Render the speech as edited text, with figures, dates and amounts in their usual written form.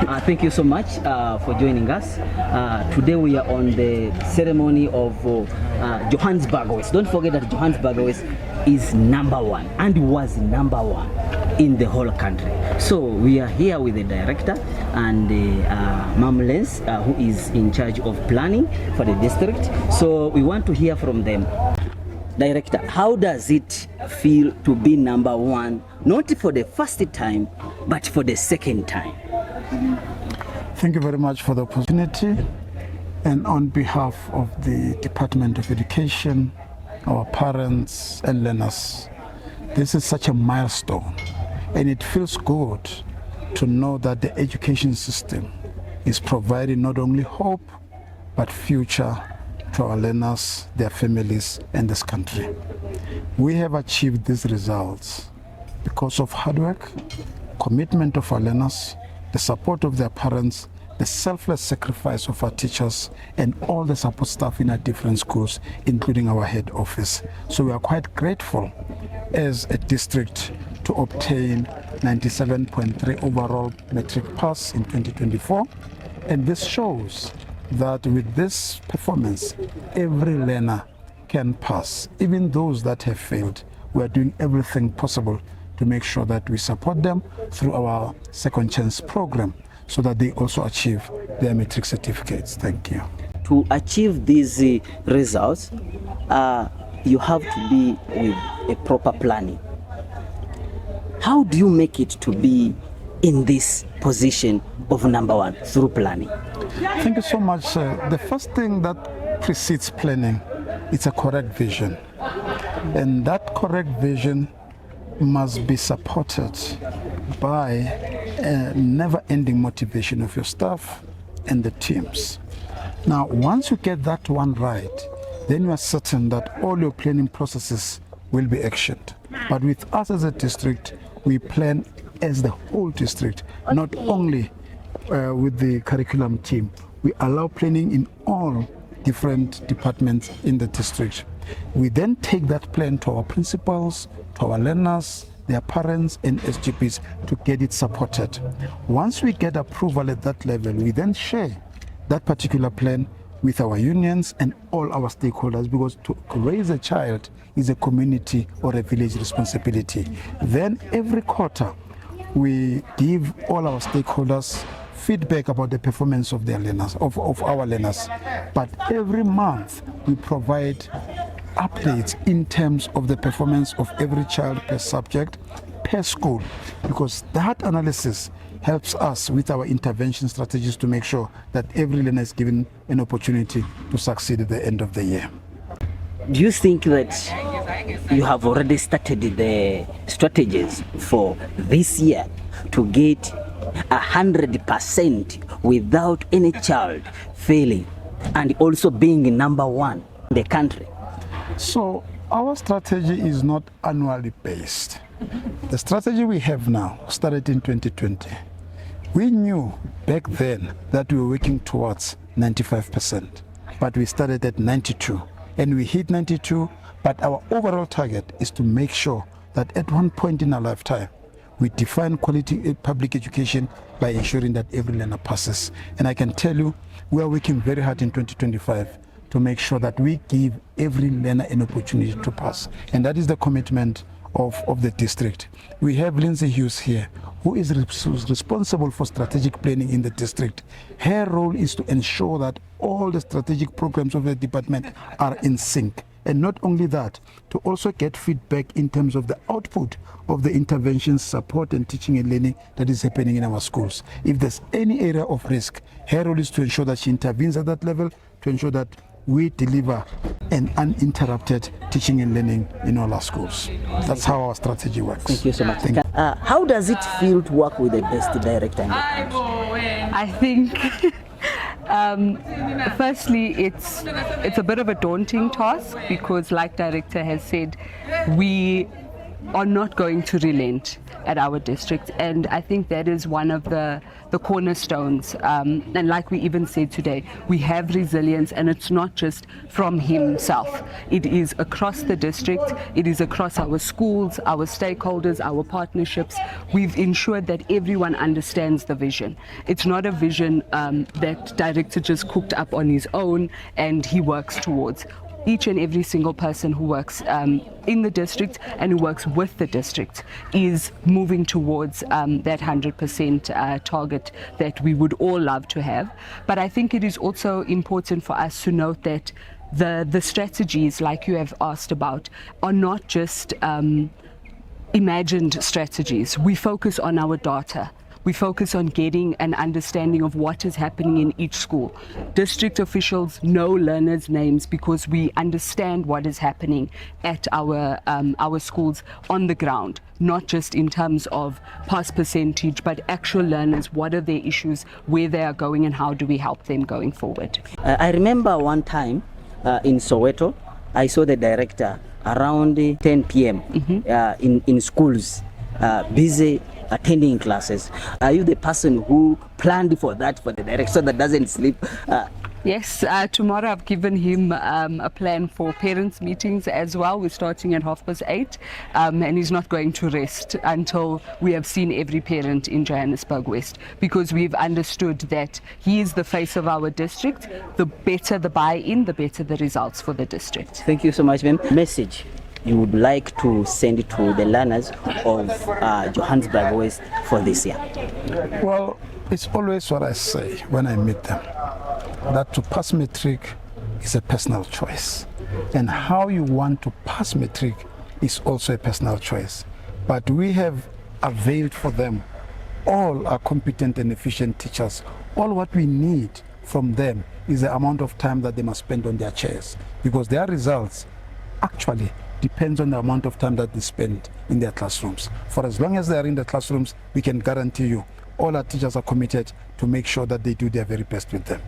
Thank you so much for joining us. Today we are on the ceremony of Johannesburg West. Don't forget that Johannesburg West is #1 and was #1 in the whole country. So we are here with the director and Ma'am Lens, who is in charge of planning for the district. So we want to hear from them. Director, how does it feel to be #1, not for the first time, but for the second time? Thank you very much for the opportunity. And on behalf of the Department of Education, our parents and learners, this is such a milestone. And it feels good to know that the education system is providing not only hope, but future to our learners, their families, and this country. We have achieved these results because of hard work, commitment of our learners, the support of their parents, the selfless sacrifice of our teachers, and all the support staff in our different schools, including our head office. So we are quite grateful as a district to obtain 97.3 overall metric pass in 2024. And this shows that with this performance, every learner can pass, even those that have failed. We are doing everything possible to make sure that we support them through our second chance program so that they also achieve their metric certificates. Thank you. To achieve these results, you have to be with a proper planning. How do you make it to be in this position of #1 through planning? Thank you so much. The first thing that precedes planning is a correct vision. And that correct vision must be supported by a never-ending motivation of your staff and the teams. Now, once you get that one right, then you are certain that all your planning processes will be actioned. But with us as a district, we plan as the whole district, not only with the curriculum team. We allow planning in all different departments in the district. We then take that plan to our principals, to our learners, their parents and SGPs to get it supported. Once we get approval at that level, we then share that particular plan with our unions and all our stakeholders, because to raise a child is a community or a village responsibility. Then every quarter, we give all our stakeholders feedback about the performance of their learners, of our learners. But every month, we provide updates in terms of the performance of every child per subject, per school, because that analysis helps us with our intervention strategies to make sure that every learner is given an opportunity to succeed at the end of the year. Do you think that you have already started the strategies for this year to get 100% without any child failing and also being #1 in the country? So our strategy is not annually based. The strategy we have now started in 2020. We knew back then that we were working towards 95%, but we started at 92 and we hit 92, but our overall target is to make sure that at one point in our lifetime, we define quality public education by ensuring that every learner passes. And I can tell you, we are working very hard in 2025 to make sure that we give every learner an opportunity to pass. And that is the commitment of the district. We have Lindsay Hughes here, who is responsible for strategic planning in the district. Her role is to ensure that all the strategic programs of the department are in sync. And not only that, to also get feedback in terms of the output of the interventions, support and teaching and learning that is happening in our schools. If there's any area of risk, her role is to ensure that she intervenes at that level to ensure that we deliver an uninterrupted teaching and learning in all our schools. That's how our strategy works. Thank you so much. How does it feel to work with the best director in the country? I think firstly, it's a bit of a daunting task because, like director has said, we are not going to relent. at our district, and I think that is one of the cornerstones. And like we even said today, we have resilience, and it's not just from himself. It is across the district, it is across our schools, our stakeholders, our partnerships. We've ensured that everyone understands the vision. It's not a vision that director just cooked up on his own and he works towards. Each and every single person who works in the district and who works with the district is moving towards that 100% target that we would all love to have. But I think it is also important for us to note that the strategies, like you have asked about, are not just imagined strategies. We focus on our data. We focus on getting an understanding of what is happening in each school. District officials know learners' names because we understand what is happening at our schools on the ground, not just in terms of pass percentage, but actual learners, what are their issues, where they are going, and how do we help them going forward. I remember one time in Soweto, I saw the director around 10 p.m. In schools, busy attending classes. Are you the person who planned for that, for the director, so that doesn't sleep? Yes, tomorrow I've given him a plan for parents' meetings as well. We're starting at 8:30, and he's not going to rest until we have seen every parent in Johannesburg West, because we've understood that he is the face of our district. The better the buy-in, the better the results for the district. Thank you so much, ma'am. Message you would like to send to the learners of Johannesburg West for this year? Well, it's always what I say when I meet them, that to pass matric is a personal choice. And how you want to pass matric is also a personal choice. But we have availed for them. All are competent and efficient teachers. All what we need from them is the amount of time that they must spend on their chairs, because their results actually depends on the amount of time that they spend in their classrooms. For as long as they are in the classrooms, we can guarantee you all our teachers are committed to make sure that they do their very best with them.